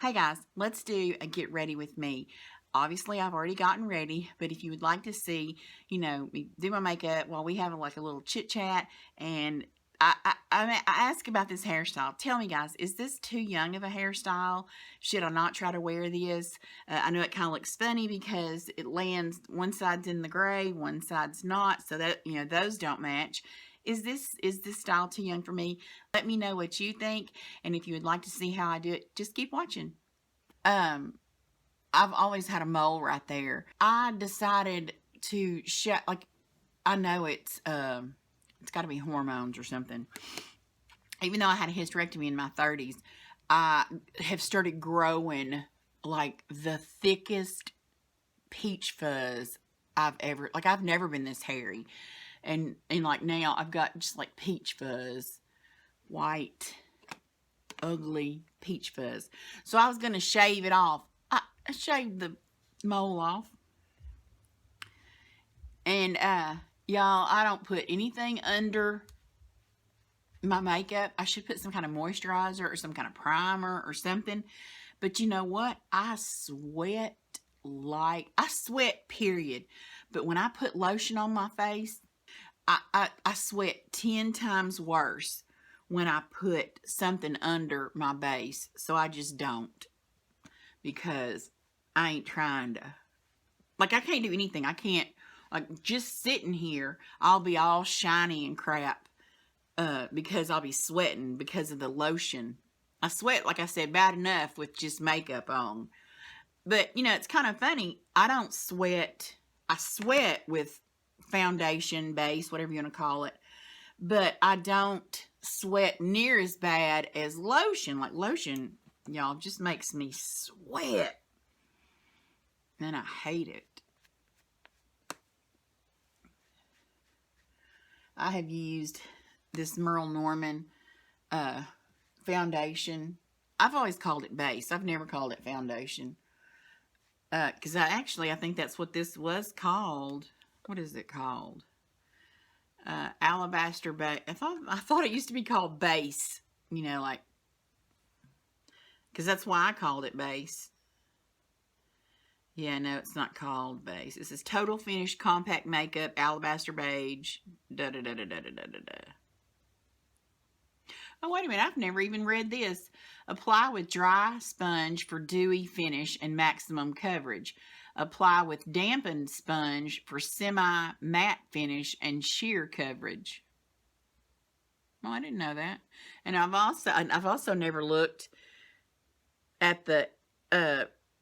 Hey guys, let's do a get ready with me. Obviously, I've already gotten ready, but if you would like to see, me do my makeup while we have like a little chit chat, and I ask about this hairstyle. Tell me, guys, is this too young of a hairstyle? Should I not try to wear this? I know it kind of looks funny because it lands, one side's in the gray, one side's not, so that, those don't match. Is this style too young for me? Let me know what you think, and if you would like to see how I do it, just keep watching. I've always had a mole right there. I decided to I know it's got to be hormones or something. Even though I had a hysterectomy in my 30s, I have started growing like the thickest peach fuzz I've never been this hairy. And like now I've got just like peach fuzz, white, ugly peach fuzz. So I was going to shave it off. I shaved the mole off. And y'all, I don't put anything under my makeup. I should put some kind of moisturizer or some kind of primer or something. But you know what? I sweat period. But when I put lotion on my face, I sweat 10 times worse when I put something under my base. So I just don't, because I ain't trying to, I can't do anything. I can't, just sitting here, I'll be all shiny and crap, because I'll be sweating because of the lotion. I sweat, like I said, bad enough with just makeup on. But, it's kind of funny. I don't sweat. I sweat with foundation, base, whatever you want to call it. But I don't sweat near as bad as lotion. Like lotion, y'all, just makes me sweat. And I hate it. I have used this Merle Norman foundation. I've always called it base. I've never called it foundation. Because I think that's what this was called. What is it called? Alabaster base. I thought it used to be called base. Because that's why I called it base. Yeah, no, it's not called base. This is Total Finish Compact Makeup Alabaster Beige. Oh, wait a minute. I've never even read this. Apply with dry sponge for dewy finish and maximum coverage. Apply with dampened sponge for semi-matte finish and sheer coverage. Oh, I didn't know that. And I've also never looked at the,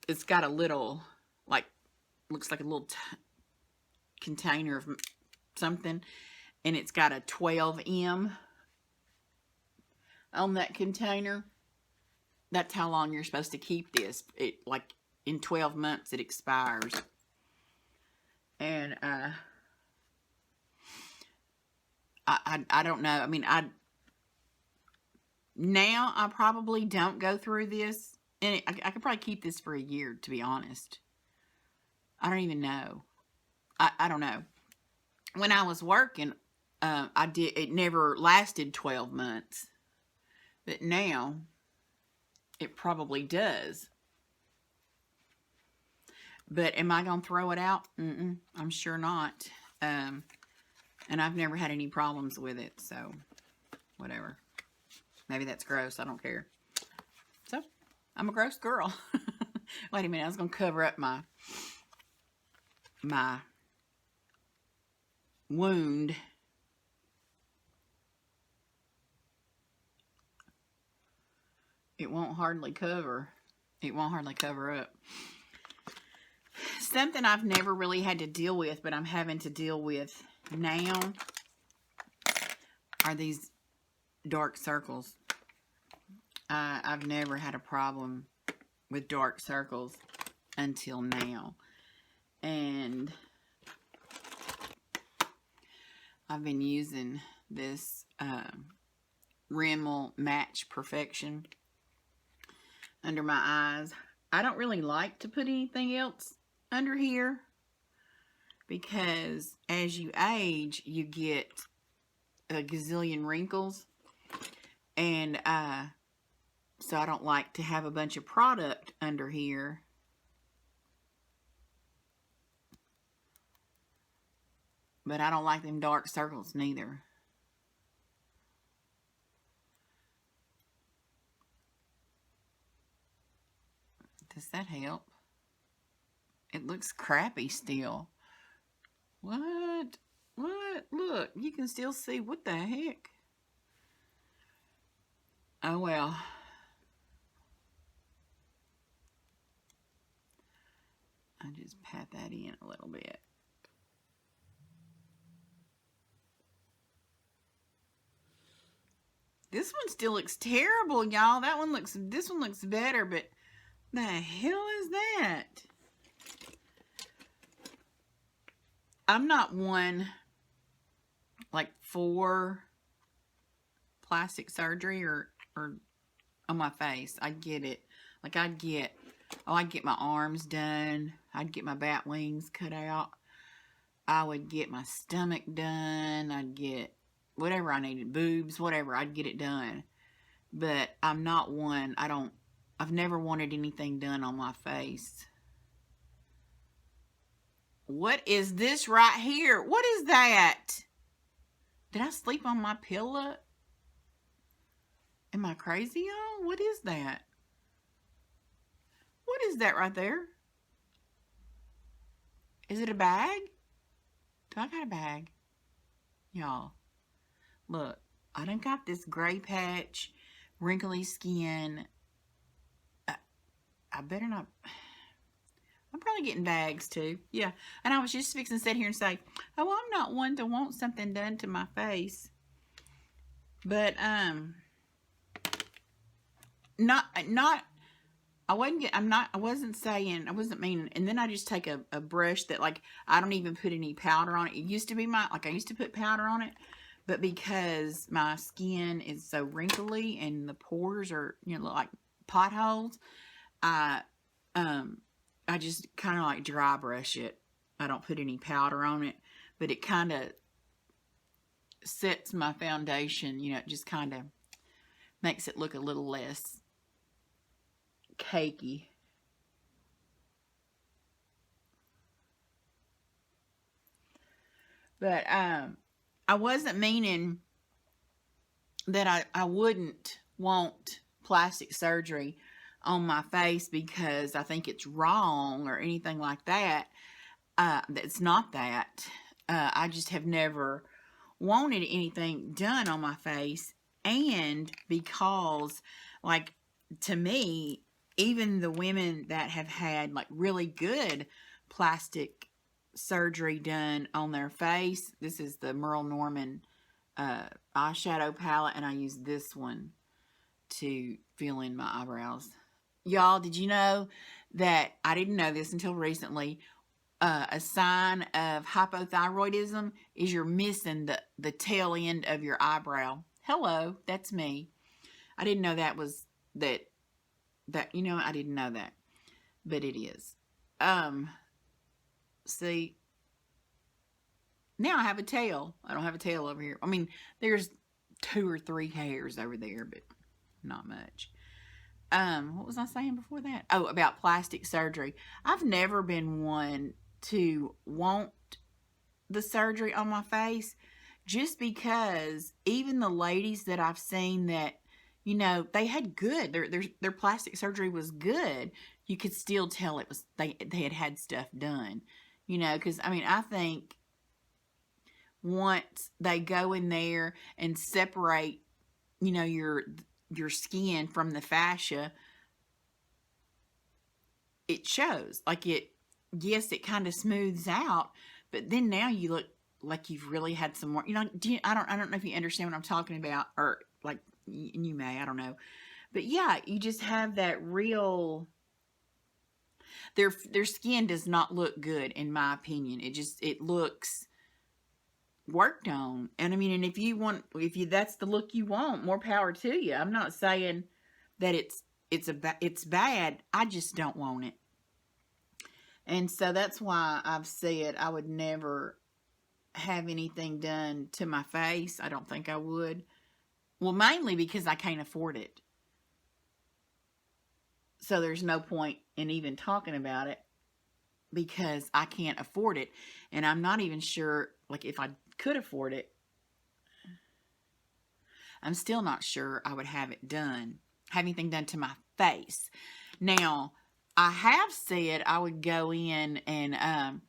it's got a little, looks like a little container of something, and it's got a 12M on that container. That's how long you're supposed to keep this. In 12 months it expires. And I don't know. Now I probably don't go through this, and I could probably keep this for a year, to be honest. I don't even know. I don't know. When I was working, it never lasted 12 months. But now, it probably does. But am I going to throw it out? I'm sure not. And I've never had any problems with it, so whatever. Maybe that's gross. I don't care. So, I'm a gross girl. Wait a minute. I was going to cover up my wound. It won't hardly cover. It won't hardly cover up. Something I've never really had to deal with, but I'm having to deal with now, are these dark circles. I've never had a problem with dark circles until now. And I've been using this Rimmel Match Perfection under my eyes. I don't really like to put anything else under here, because as you age, you get a gazillion wrinkles. And So I don't like to have a bunch of product under here. But I don't like them dark circles neither. Does that help? It looks crappy still. What? What? Look, you can still see. What the heck? Oh, well. I just pat that in a little bit. This one still looks terrible, y'all. This one looks better, but the hell is that? I'm not one, like, for plastic surgery or on my face. I get it. Like, I'd get my arms done. I'd get my bat wings cut out. I would get my stomach done. I'd get whatever I needed, boobs, whatever. I'd get it done. But I'm not one, I've never wanted anything done on my face. What is this right here? What is that? Did I sleep on my pillow? Am I crazy, y'all? What is that? What is that right there? Is it a bag? Do I got a bag? Y'all, look, I done got this gray patch, wrinkly skin. I better not. I'm probably getting bags too. Yeah. And I was just fixing to sit here and say, oh, well, I'm not one to want something done to my face. But, I wasn't meaning, and then I just take a brush that, like, I don't even put any powder on it. It used to be I used to put powder on it, but because my skin is so wrinkly and the pores are, look like potholes, I just kind of like dry brush it. I don't put any powder on it, but it kind of sets my foundation, it just kind of makes it look a little less cakey. But I wasn't meaning that I wouldn't want plastic surgery on my face because I think it's wrong or anything like that. It's not that. I just have never wanted anything done on my face. And because, like, to me, even the women that have had, like, really good plastic surgery done on their face, this is the Merle Norman eyeshadow palette, and I use this one to fill in my eyebrows. Y'all, did you know that, I didn't know this until recently, a sign of hypothyroidism is you're missing the tail end of your eyebrow. Hello, that's me. I didn't know that was, I didn't know that, but it is. See, now I have a tail. I don't have a tail over here. I mean, there's 2 or 3 hairs over there, but not much. What was I saying before that? Oh, about plastic surgery. I've never been one to want the surgery on my face, just because even the ladies that I've seen that, they had good, their plastic surgery was good. You could still tell it was, they had stuff done, because, I think once they go in there and separate, your skin from the fascia, it shows. Like, yes, it kind of smooths out, but then now you look like you've really had some more, I don't know if you understand what I'm talking about, or, like, you may, I don't know. But yeah, you just have that real, their skin does not look good, in my opinion. It looks worked on. And and if that's the look you want, more power to you. I'm not saying that it's bad. I just don't want it. And so that's why I've said I would never have anything done to my face. I don't think I would. Well, mainly because I can't afford it. So there's no point in even talking about it because I can't afford it. And I'm not even sure, like, if I could afford it, I'm still not sure I would have it done, have anything done to my face. Now, I have said I would go in and,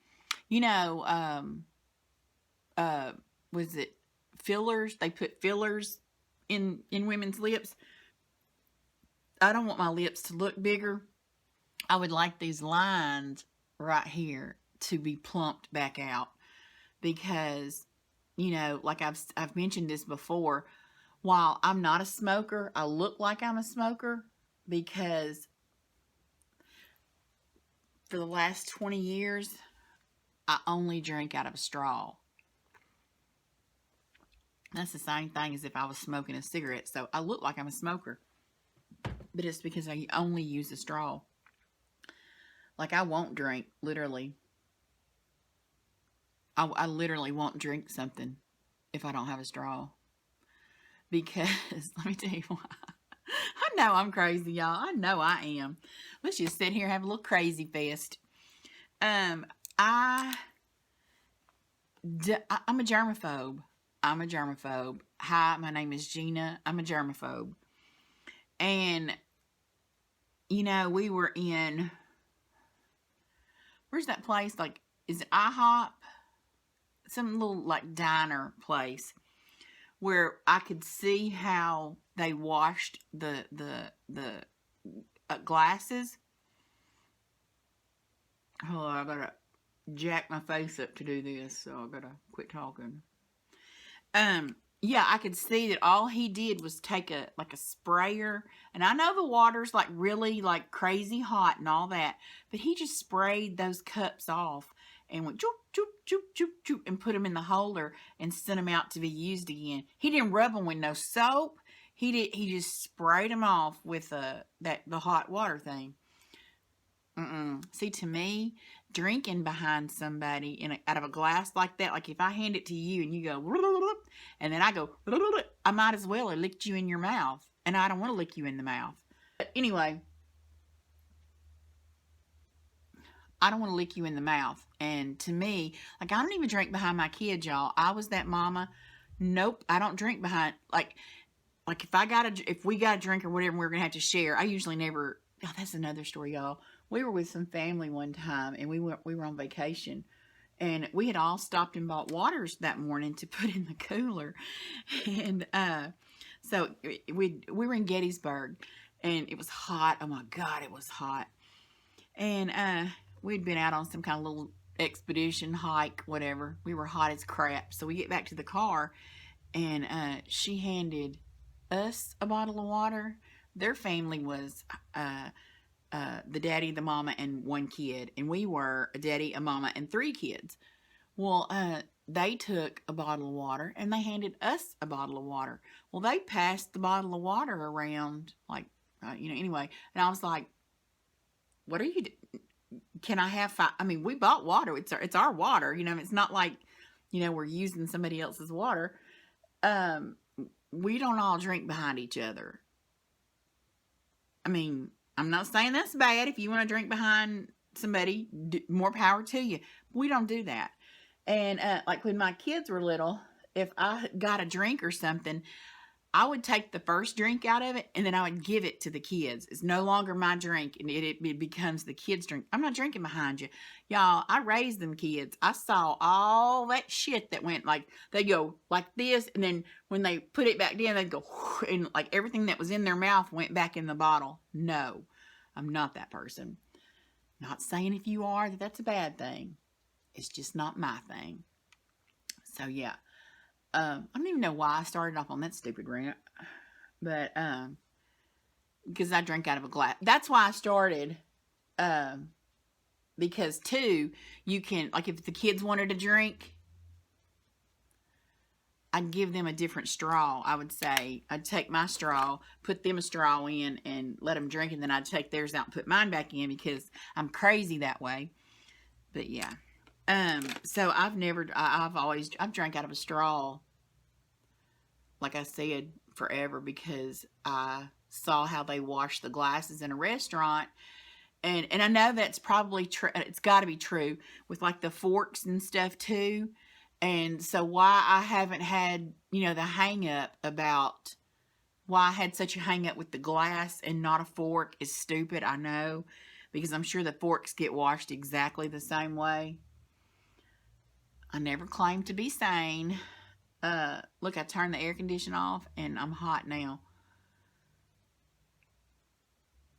was it fillers? They put fillers in women's lips. I don't want my lips to look bigger. I would like these lines right here to be plumped back out because, like I've mentioned this before, while I'm not a smoker, I look like I'm a smoker because for the last 20 years, I only drink out of a straw. That's the same thing as if I was smoking a cigarette. So I look like I'm a smoker, but it's because I only use a straw. Like, I won't drink, literally. I literally won't drink something if I don't have a straw. Because, let me tell you why. I know I'm crazy, y'all. I know I am. Let's just sit here and have a little crazy fest. I'm a germaphobe. I'm a germaphobe. Hi, my name is Gina. I'm a germaphobe. And, we were in, where's that place? Like, is it IHOP? Some little, like, diner place where I could see how they washed the glasses. Oh, I gotta jack my face up to do this, so I gotta quit talking. Yeah, I could see that all he did was take a sprayer, and I know the water's like really like crazy hot and all that, but he just sprayed those cups off and went choop choop choop choop choop and put them in the holder and sent them out to be used again. He didn't rub them with no soap. He just sprayed them off with the hot water thing. See, to me, drinking behind somebody out of a glass like that, like if I hand it to you and you go, and then I go, I might as well have licked you in your mouth, and I don't want to lick you in the mouth. But anyway, I don't want to lick you in the mouth. And to me, like, I don't even drink behind my kids, y'all. I was that mama. Nope, I don't drink behind, like if we got a drink or whatever, we're gonna have to share. I usually never. Oh, that's another story, y'all. We were with some family one time, and we were on vacation, and we had all stopped and bought waters that morning to put in the cooler, and so we were in Gettysburg, and it was hot. Oh my God, it was hot, and we'd been out on some kind of little expedition, hike, whatever. We were hot as crap, so we get back to the car, and she handed us a bottle of water. Their family was the daddy, the mama, and one kid, and we were a daddy, a mama, and 3 kids. Well, they took a bottle of water and they handed us a bottle of water. Well, they passed the bottle of water around, like, anyway, and I was like, what are you doing? Can I have 5? I mean, we bought water. It's our water. It's not like, we're using somebody else's water. We don't all drink behind each other. I mean, I'm not saying that's bad. If you want to drink behind somebody, more power to you. We don't do that. And like when my kids were little, if I got a drink or something, I would take the first drink out of it and then I would give it to the kids. It's no longer my drink, and it becomes the kids' drink. I'm not drinking behind you. Y'all, I raised them kids. I saw all that shit that went, like, they go like this, and then when they put it back down, they'd go, and like everything that was in their mouth went back in the bottle. No, I'm not that person. Not saying if you are, that's a bad thing. It's just not my thing. So, yeah. I don't even know why I started off on that stupid rant, but because I drink out of a glass. That's why I started, because 2, you can, like, if the kids wanted a drink, I'd give them a different straw. I would say, I'd take my straw, put them a straw in, and let them drink, and then I'd take theirs out and put mine back in because I'm crazy that way. But yeah. So I've drank out of a straw, like I said, forever, because I saw how they wash the glasses in a restaurant. And I know that's probably true. It's got to be true with like the forks and stuff too. And so why I haven't had, you know, the hang up about why I had such a hang up with the glass and not a fork is stupid, I know. Because I'm sure the forks get washed exactly the same way. I never claimed to be sane. Look, I turned the air conditioner off and I'm hot now.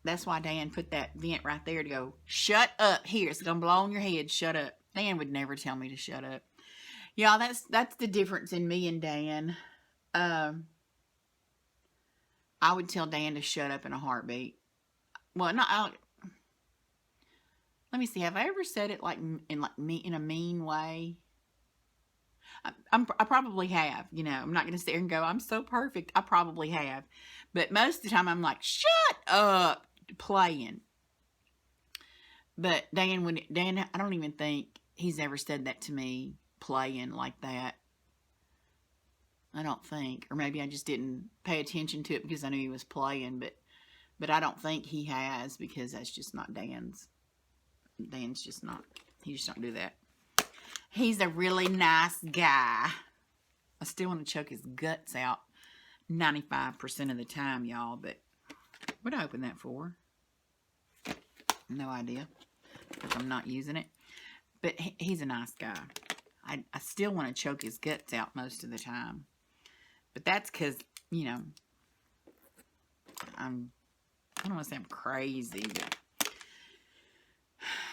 That's why Dan put that vent right there to go, shut up. Here, it's going to blow on your head. Shut up. Dan would never tell me to shut up. Y'all, that's the difference in me and Dan. I would tell Dan to shut up in a heartbeat. Well, let me see. Have I ever said it like in a mean way? I probably have. You know, I'm not going to sit here and go, I'm so perfect. I probably have. But most of the time, I'm like, shut up, playing. But Dan, I don't even think he's ever said that to me, playing like that. I don't think. Or maybe I just didn't pay attention to it because I knew he was playing. But I don't think he has, because that's just not Dan's. Dan's just not. He just don't do that. He's a really nice guy. I still want to choke his guts out 95% of the time, y'all. But what did I open that for? No idea. Because I'm not using it. But he's a nice guy. I still want to choke his guts out most of the time. But that's because, you know, I don't want to say I'm crazy. But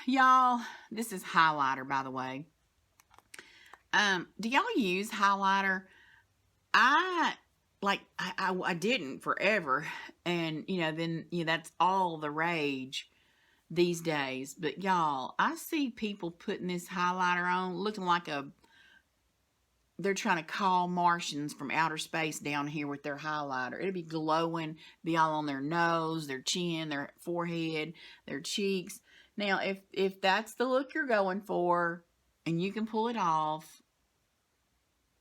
y'all, this is highlighter, by the way. Do y'all use highlighter? I didn't forever. And, you know, then, you know, that's all the rage these days. But y'all, I see people putting this highlighter on looking like they're trying to call Martians from outer space down here with their highlighter. It'll be glowing, be all on their nose, their chin, their forehead, their cheeks. Now, if that's the look you're going for and you can pull it off,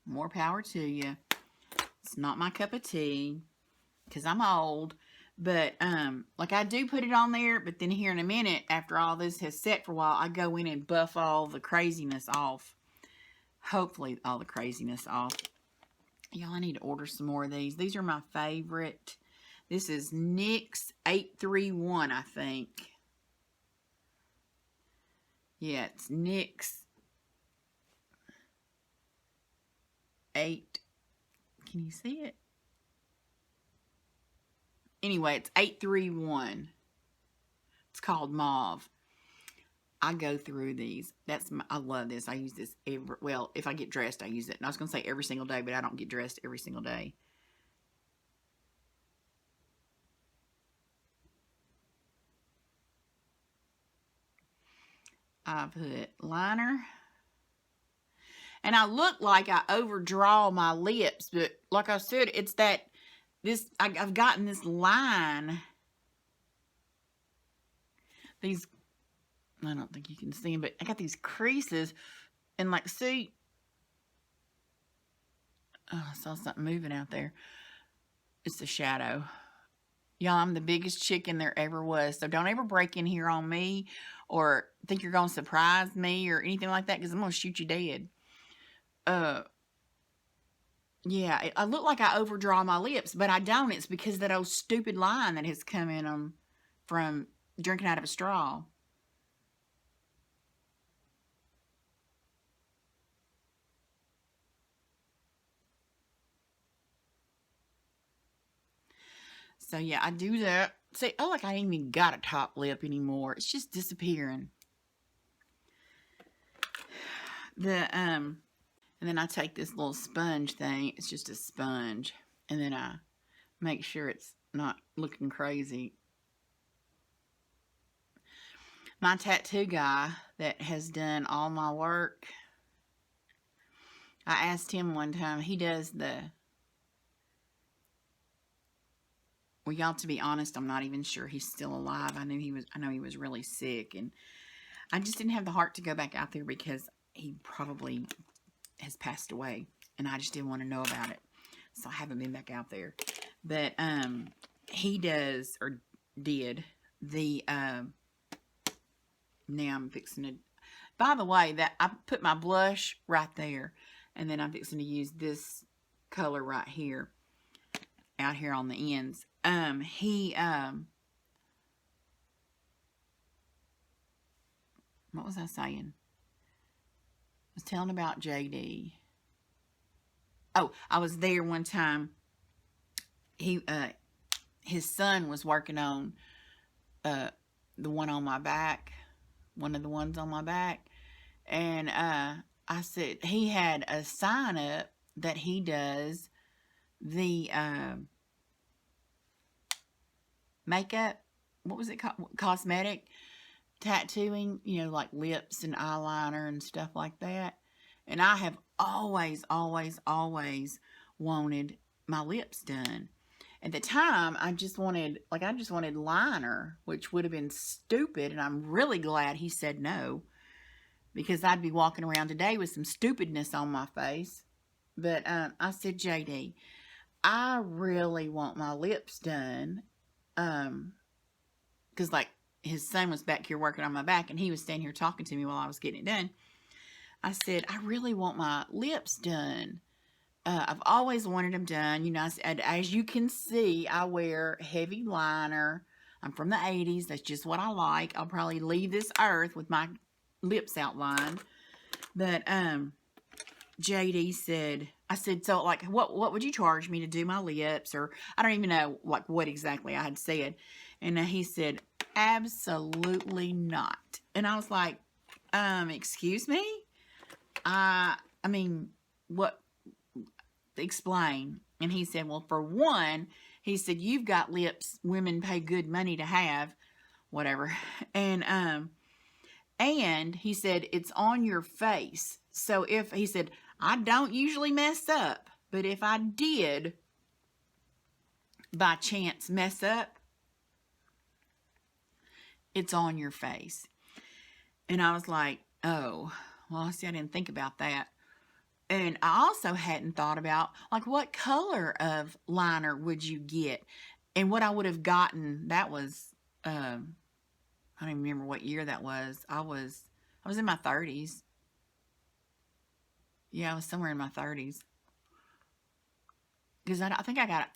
more power to you. It's not my cup of tea because I'm old. But, like, I do put it on there, but then here in a minute, after all this has set for a while, I go in and buff all the craziness off. Hopefully, all the craziness off. Y'all, I need to order some more of these. These are my favorite. This is NYX 831, I think. Yeah, it's NYX 8. Can you see it? Anyway, it's 831. It's called Mauve. I go through these. I love this. I use this well, if I get dressed, I use it. And I was going to say every single day, but I don't get dressed every single day. I put liner. And I look like I overdraw my lips, but like I said, it's that I've gotten this line. These, I don't think you can see them, but I got these creases. And like, see. Oh, I saw something moving out there. It's the shadow. Y'all, I'm the biggest chicken there ever was. So don't ever break in here on me or think you're going to surprise me or anything like that, because I'm going to shoot you dead. Yeah, I look like I overdraw my lips, but I don't. It's because of that old stupid line that has come in them from drinking out of a straw. So yeah, I do that. See, oh, like I ain't even got a top lip anymore. It's just disappearing. And then I take this little sponge thing. It's just a sponge. And then I make sure it's not looking crazy. My tattoo guy that has done all my work, I asked him one time, he does well, y'all, to be honest, I'm not even sure he's still alive. I know he was really sick, and I just didn't have the heart to go back out there because he probably has passed away, and I just didn't want to know about it. So I haven't been back out there. But he does, or did, the, now I'm fixing to, by the way, that I put my blush right there, and then I'm fixing to use this color right here, out here on the ends. What was I saying? I was telling about JD. Oh, I was there one time. His son was working on the one on my back, one of the ones on my back, and I said he had a sign up that he does the makeup. What was it called? Cosmetic tattooing. You know, like lips and eyeliner and stuff like that. And I have always, always, always wanted my lips done. At the time, I just wanted liner, which would have been stupid, and I'm really glad he said no, because I'd be walking around today with some stupidness on my face. But I said, JD, I really want my lips done, because like his son was back here working on my back, and he was standing here talking to me while I was getting it done. I said, I really want my lips done. I've always wanted them done. You know, as you can see, I wear heavy liner. I'm from the 80s. That's just what I like. I'll probably leave this earth with my lips outlined. But JD said, I said, so like, what would you charge me to do my lips? Or I don't even know like what exactly I had said. And he said, absolutely not. And I was like, excuse me? I mean, what? Explain. And he said, well, for one, he said, you've got lips women pay good money to have, whatever. And he said, it's on your face. So he said, I don't usually mess up, but if I did by chance mess up, it's on your face. And I was like, oh, well, see, I didn't think about that. And I also hadn't thought about, like, what color of liner would you get? And what I would have gotten, that was, I don't even remember what year that was. I was in my 30s. Yeah, I was somewhere in my 30s. Because I think I got it.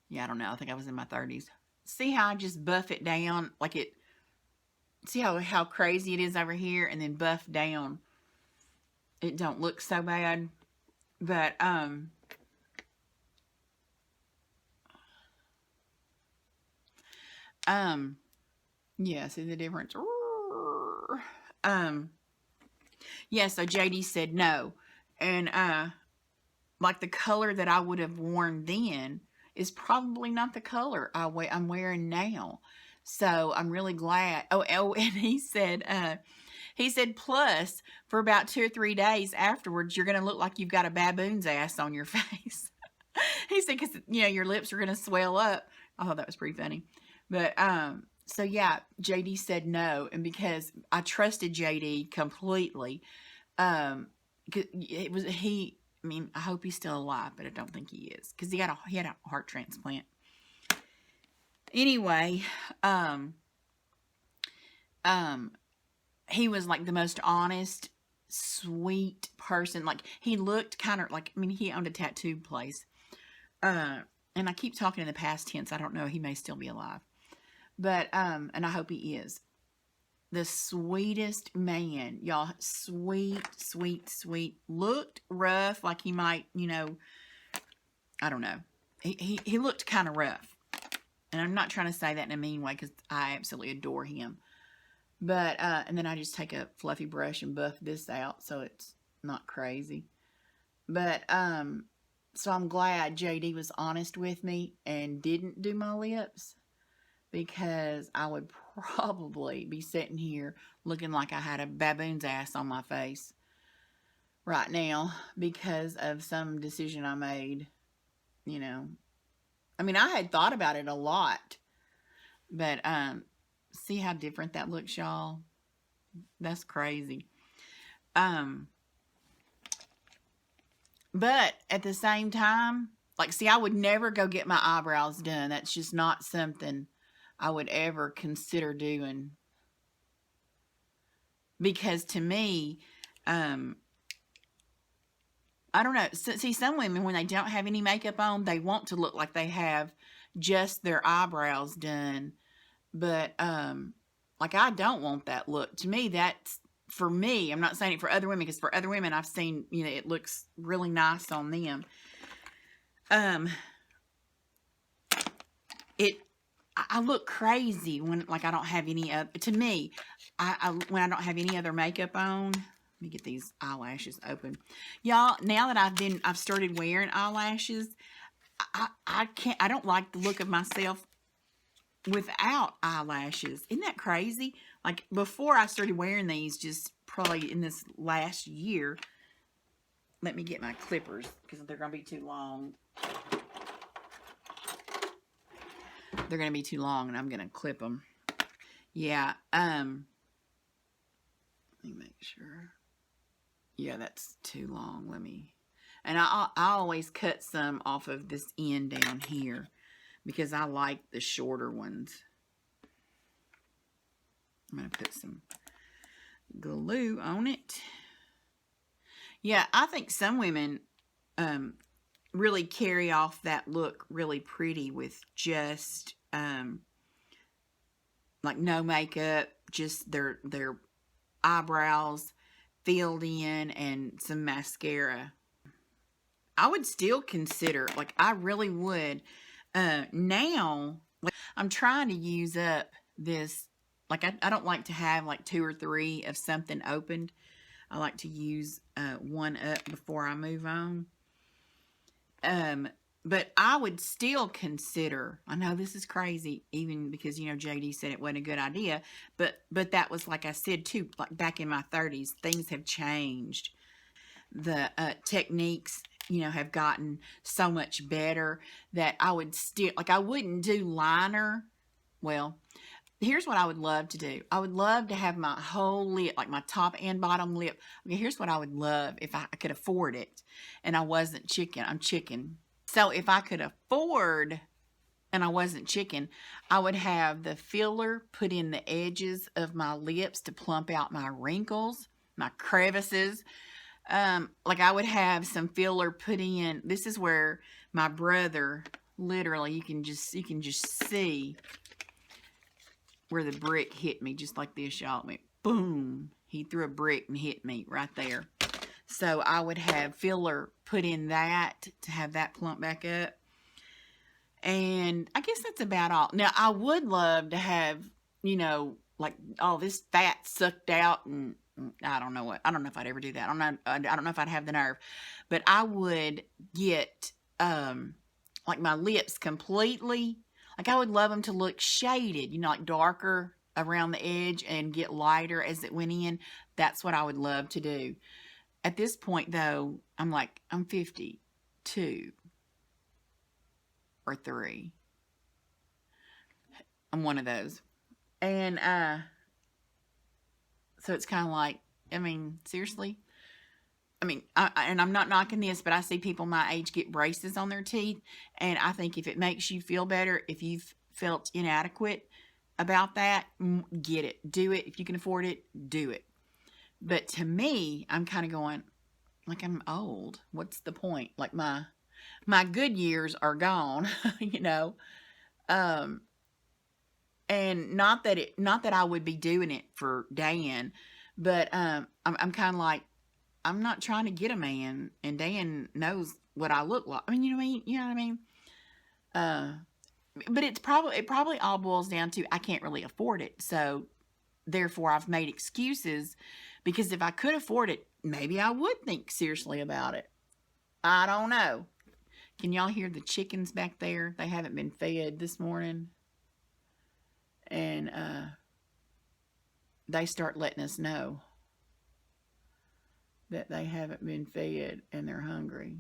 Yeah, I don't know. I think I was in my 30s. See how I just buff it down? Like it, see how crazy it is over here? And then buff down. It don't look so bad, but yeah, see the difference. Yeah, so JD said no, and like the color that I would have worn then is probably not the color I'm wearing now. So I'm really glad. Oh, and he said, plus, for about 2 or 3 days afterwards, you're going to look like you've got a baboon's ass on your face. He said, because, you know, your lips are going to swell up. I thought that was pretty funny. But, so yeah, JD said no. And because I trusted JD completely, I hope he's still alive, but I don't think he is. Because he had a heart transplant. Anyway, he was like the most honest, sweet person. Like he looked kind of like, he owned a tattoo place. And I keep talking in the past tense. I don't know. He may still be alive. But, and I hope he is. The sweetest man, y'all. Sweet, sweet, sweet. Looked rough, like he might, you know, I don't know. He looked kind of rough. And I'm not trying to say that in a mean way, because I absolutely adore him. But, and then I just take a fluffy brush and buff this out so it's not crazy. But, so I'm glad JD was honest with me and didn't do my lips, because I would probably be sitting here looking like I had a baboon's ass on my face right now because of some decision I made, you know. I had thought about it a lot, but, see how different that looks, y'all? That's crazy. But at the same time, like, see, I would never go get my eyebrows done. That's just not something I would ever consider doing. Because to me, I don't know. See, some women, when they don't have any makeup on, they want to look like they have just their eyebrows done. But, like, I don't want that look. To me, that's, for me, I'm not saying it for other women, because for other women, I've seen, you know, it looks really nice on them. I look crazy when, like, I don't have any other, to me, when I don't have any other makeup on. Let me get these eyelashes open. Y'all, now that I've started wearing eyelashes, I don't like the look of myself without eyelashes. Isn't that crazy? Like, before I started wearing these, just probably in this last year. Let me get my clippers, because they're going to be too long. They're going to be too long, and I'm going to clip them. Yeah, let me make sure. Yeah, that's too long. And I always cut some off of this end down here, because I like the shorter ones. I'm going to put some glue on it. Yeah, I think some women really carry off that look really pretty with just like no makeup, just their eyebrows filled in and some mascara. I would still consider, like, I really would. Now, like, I'm trying to use up this, like, I don't like to have like 2 or 3 of something opened. I like to use one up before I move on. But I would still consider, I know this is crazy, even because, you know, JD said it wasn't a good idea, but that was, like I said too, like back in my 30s, things have changed. The techniques, you know, have gotten so much better that I would still, like, I wouldn't do liner. Well, here's what I would love to do. I would love to have my whole lip, like my top and bottom lip. Okay, here's what I would love if I could afford it and I wasn't chicken. I'm chicken. So if I could afford and I wasn't chicken, I would have the filler put in the edges of my lips to plump out my wrinkles, my crevices. Like, I would have some filler put in. This is where my brother, literally, you can just see where the brick hit me, just like this, y'all. I mean, boom, he threw a brick and hit me right there. So I would have filler put in that to have that plump back up. And I guess that's about all. Now, I would love to have, you know, like all this fat sucked out, and I don't know what. I don't know if I'd ever do that. I don't know if I'd have the nerve. But I would get like my lips completely, like, I would love them to look shaded, you know, like darker around the edge and get lighter as it went in. That's what I would love to do. At this point, though, I'm like, I'm 52 or 3. I'm one of those. And so it's kind of like, I mean, seriously? I mean, and I'm not knocking this, but I see people my age get braces on their teeth. And I think if it makes you feel better, if you've felt inadequate about that, get it. Do it. If you can afford it, do it. But to me, I'm kind of going, like, I'm old. What's the point? Like, my good years are gone, you know. And not that I would be doing it for Dan, but I'm kind of like, I'm not trying to get a man, and Dan knows what I look like. I mean, you know what I mean? You know what I mean? But it probably all boils down to I can't really afford it. So therefore I've made excuses, because if I could afford it, maybe I would think seriously about it. I don't know. Can y'all hear the chickens back there? They haven't been fed this morning. And they start letting us know that they haven't been fed and they're hungry.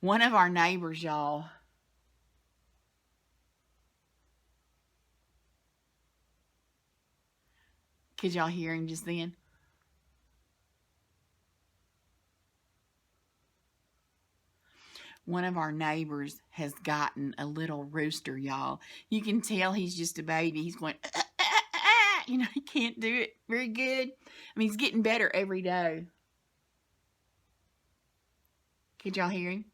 One of our neighbors, y'all, could y'all hear him just then? one of our neighbors has gotten a little rooster, y'all. You can tell he's just a baby. He's going, you know, he can't do it very good. I mean, he's getting better every day. Could y'all hear him?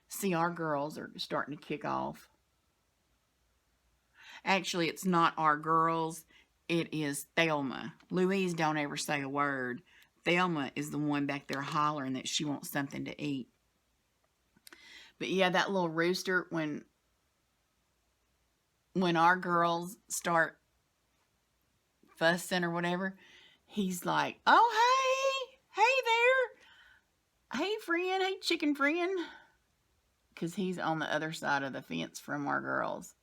See, our girls are starting to kick off. Actually, it's not our girls. It is Thelma. Louise don't ever say a word. Thelma is the one back there hollering that she wants something to eat. But yeah, that little rooster, when our girls start fussing or whatever, he's like, oh, hey there. Hey, friend. Hey, chicken friend. Because he's on the other side of the fence from our girls.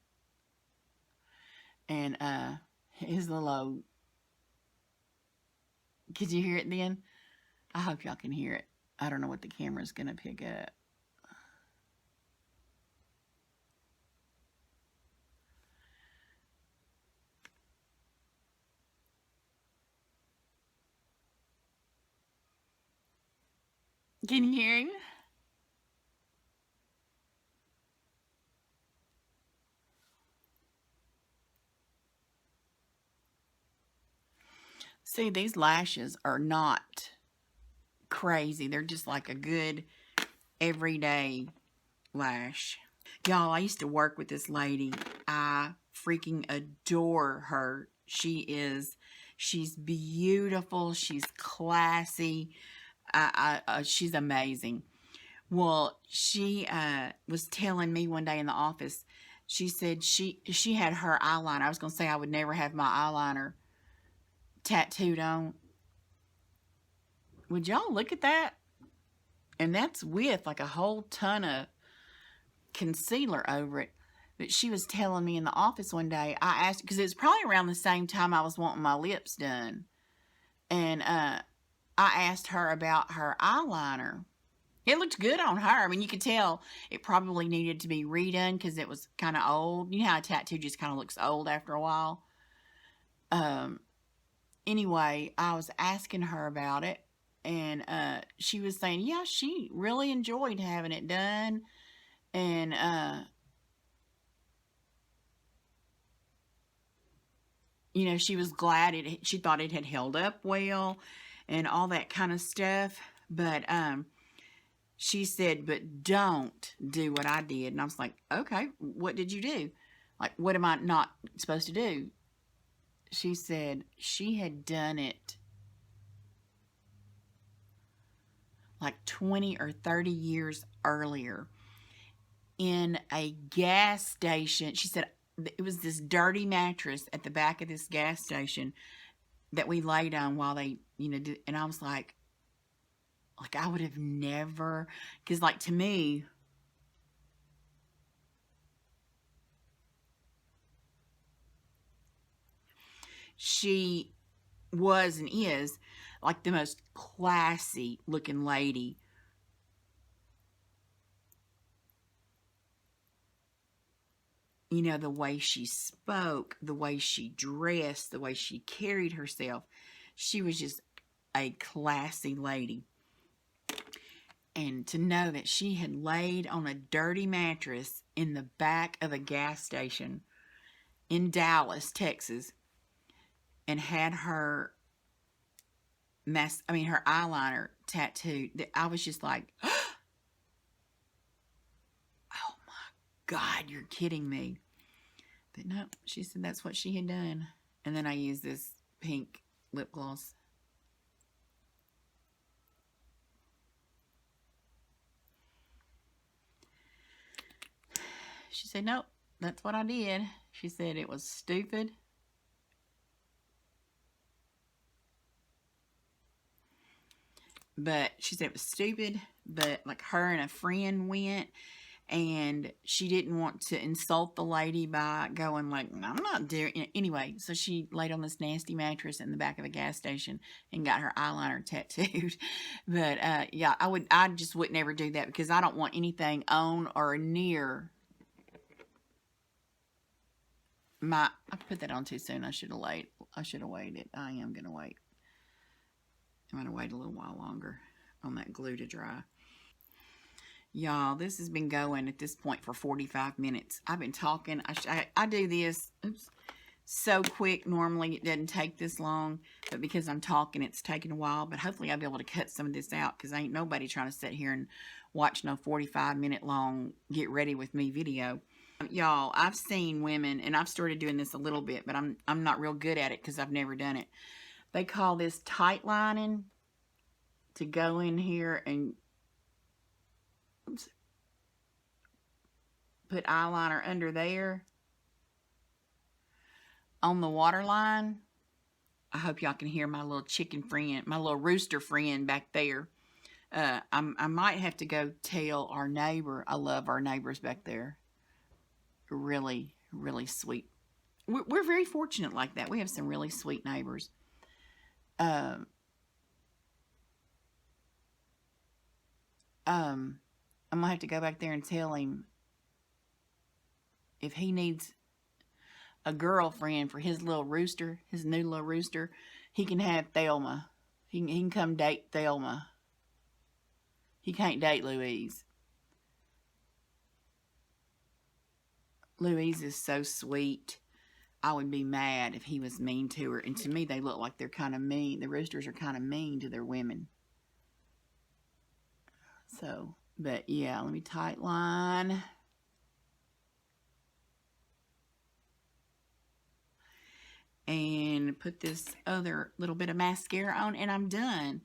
And his little old... Could you hear it then? I hope y'all can hear it. I don't know what the camera's going to pick up. Can you hear him? See, these lashes are not crazy. They're just like a good everyday lash. Y'all, I used to work with this lady. I freaking adore her. She's beautiful. She's classy. She's amazing. Well, she was telling me one day in the office, she said she had her eyeliner. I was going to say I would never have my eyeliner tattooed on. Would y'all look at that? And that's with like a whole ton of concealer over it. But she was telling me in the office one day, I asked, because it was probably around the same time I was wanting my lips done. And I asked her about her eyeliner. It looked good on her. I mean, you could tell it probably needed to be redone because it was kind of old. You know how a tattoo just kind of looks old after a while? Anyway, I was asking her about it, and she was saying, yeah, she really enjoyed having it done, and you know, she was glad she thought it had held up well, and all that kind of stuff. But she said, but don't do what I did. And I was like, okay, what did you do? Like, what am I not supposed to do? She said she had done it like 20 or 30 years earlier in a gas station. She said it was this dirty mattress at the back of this gas station that we laid on while they, you know, did, and I was like I would have never, because like to me, she was and is like the most classy looking lady. You know, the way she spoke, the way she dressed, the way she carried herself. She was just a classy lady. And to know that she had laid on a dirty mattress in the back of a gas station in Dallas, Texas, and had her her eyeliner tattooed, I was just like, oh my God, you're kidding me. But no, she said that's what she had done. And then I used this pink lip gloss. She said, nope, that's what I did. She said it was stupid. But she said it was stupid, but like her and a friend went, and she didn't want to insult the lady by going like, I'm not doing it. Anyway, so she laid on this nasty mattress in the back of a gas station and got her eyeliner tattooed. But yeah, I just would never do that because I don't want anything on or near I put that on too soon. I should have waited. I am going to wait. I'm going to wait a little while longer. on that glue to dry. Y'all, this has been going at this point for 45 minutes. I've been talking. I do this so quick. Normally, it doesn't take this long. But because I'm talking, it's taking a while. But hopefully, I'll be able to cut some of this out. Because ain't nobody trying to sit here and watch no 45-minute long get ready with me video. Y'all, I've seen women, and I've started doing this a little bit. But I'm not real good at it because I've never done it. They call this tight lining, to go in here and put eyeliner under there on the waterline. I hope y'all can hear my little chicken friend, my little rooster friend back there. I might have to go tell our neighbor. I love our neighbors back there. Really, really sweet. We're very fortunate like that. We have some really sweet neighbors. I'm gonna have to go back there and tell him if he needs a girlfriend for his little rooster, his new little rooster, he can have Thelma. He can come date Thelma. He can't date Louise. Louise is so sweet. I would be mad if he was mean to her. And to me, they look like they're kind of mean. The roosters are kind of mean to their women. So, but yeah, let me tight line. And put this other little bit of mascara on, and I'm done.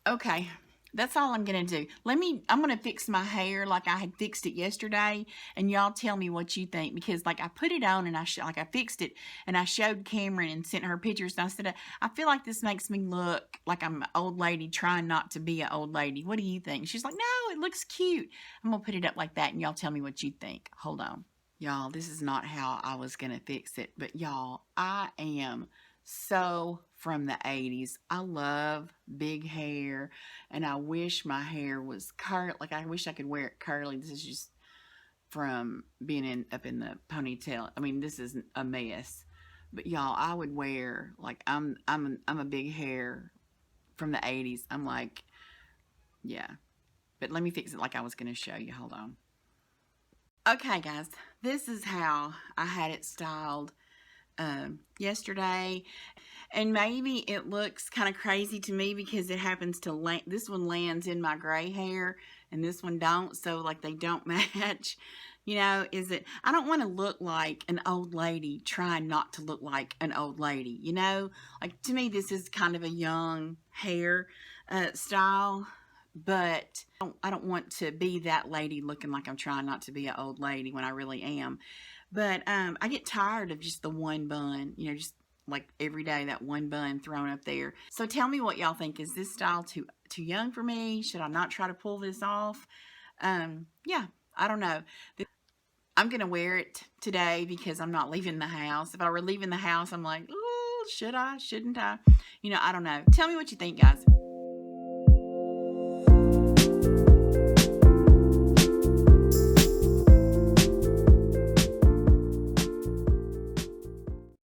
Okay, that's all I'm gonna do. I'm gonna fix my hair like I had fixed it yesterday, and y'all tell me what you think, because like I put it on and I fixed it, and I showed Cameron and sent her pictures, and I said, I feel like this makes me look like I'm an old lady trying not to be an old lady. What do you think? She's like, no, it looks cute. I'm gonna put it up like that, and y'all tell me what you think. Hold on. Y'all, this is not how I was going to fix it. But y'all, I am so from the 80s. I love big hair. And I wish my hair was curly. Like, I wish I could wear it curly. This is just from being up in the ponytail. I mean, this is a mess. But y'all, I would wear, like, I'm a big hair from the 80s. I'm like, yeah. But let me fix it like I was going to show you. Hold on. Okay, guys, this is how I had it styled yesterday, and maybe it looks kind of crazy to me because it happens to this one lands in my gray hair and this one don't, so like they don't match. You know, I don't want to look like an old lady trying not to look like an old lady, you know? Like, to me, this is kind of a young hair style. But I don't want to be that lady looking like I'm trying not to be an old lady when I really am. But I get tired of just the one bun, you know, just like every day, that one bun thrown up there. So tell me what y'all think. Is this style too young for me? Should I not try to pull this off? Yeah, I don't know. I'm going to wear it today because I'm not leaving the house. If I were leaving the house, I'm like, oh, should I? Shouldn't I? You know, I don't know. Tell me what you think, guys.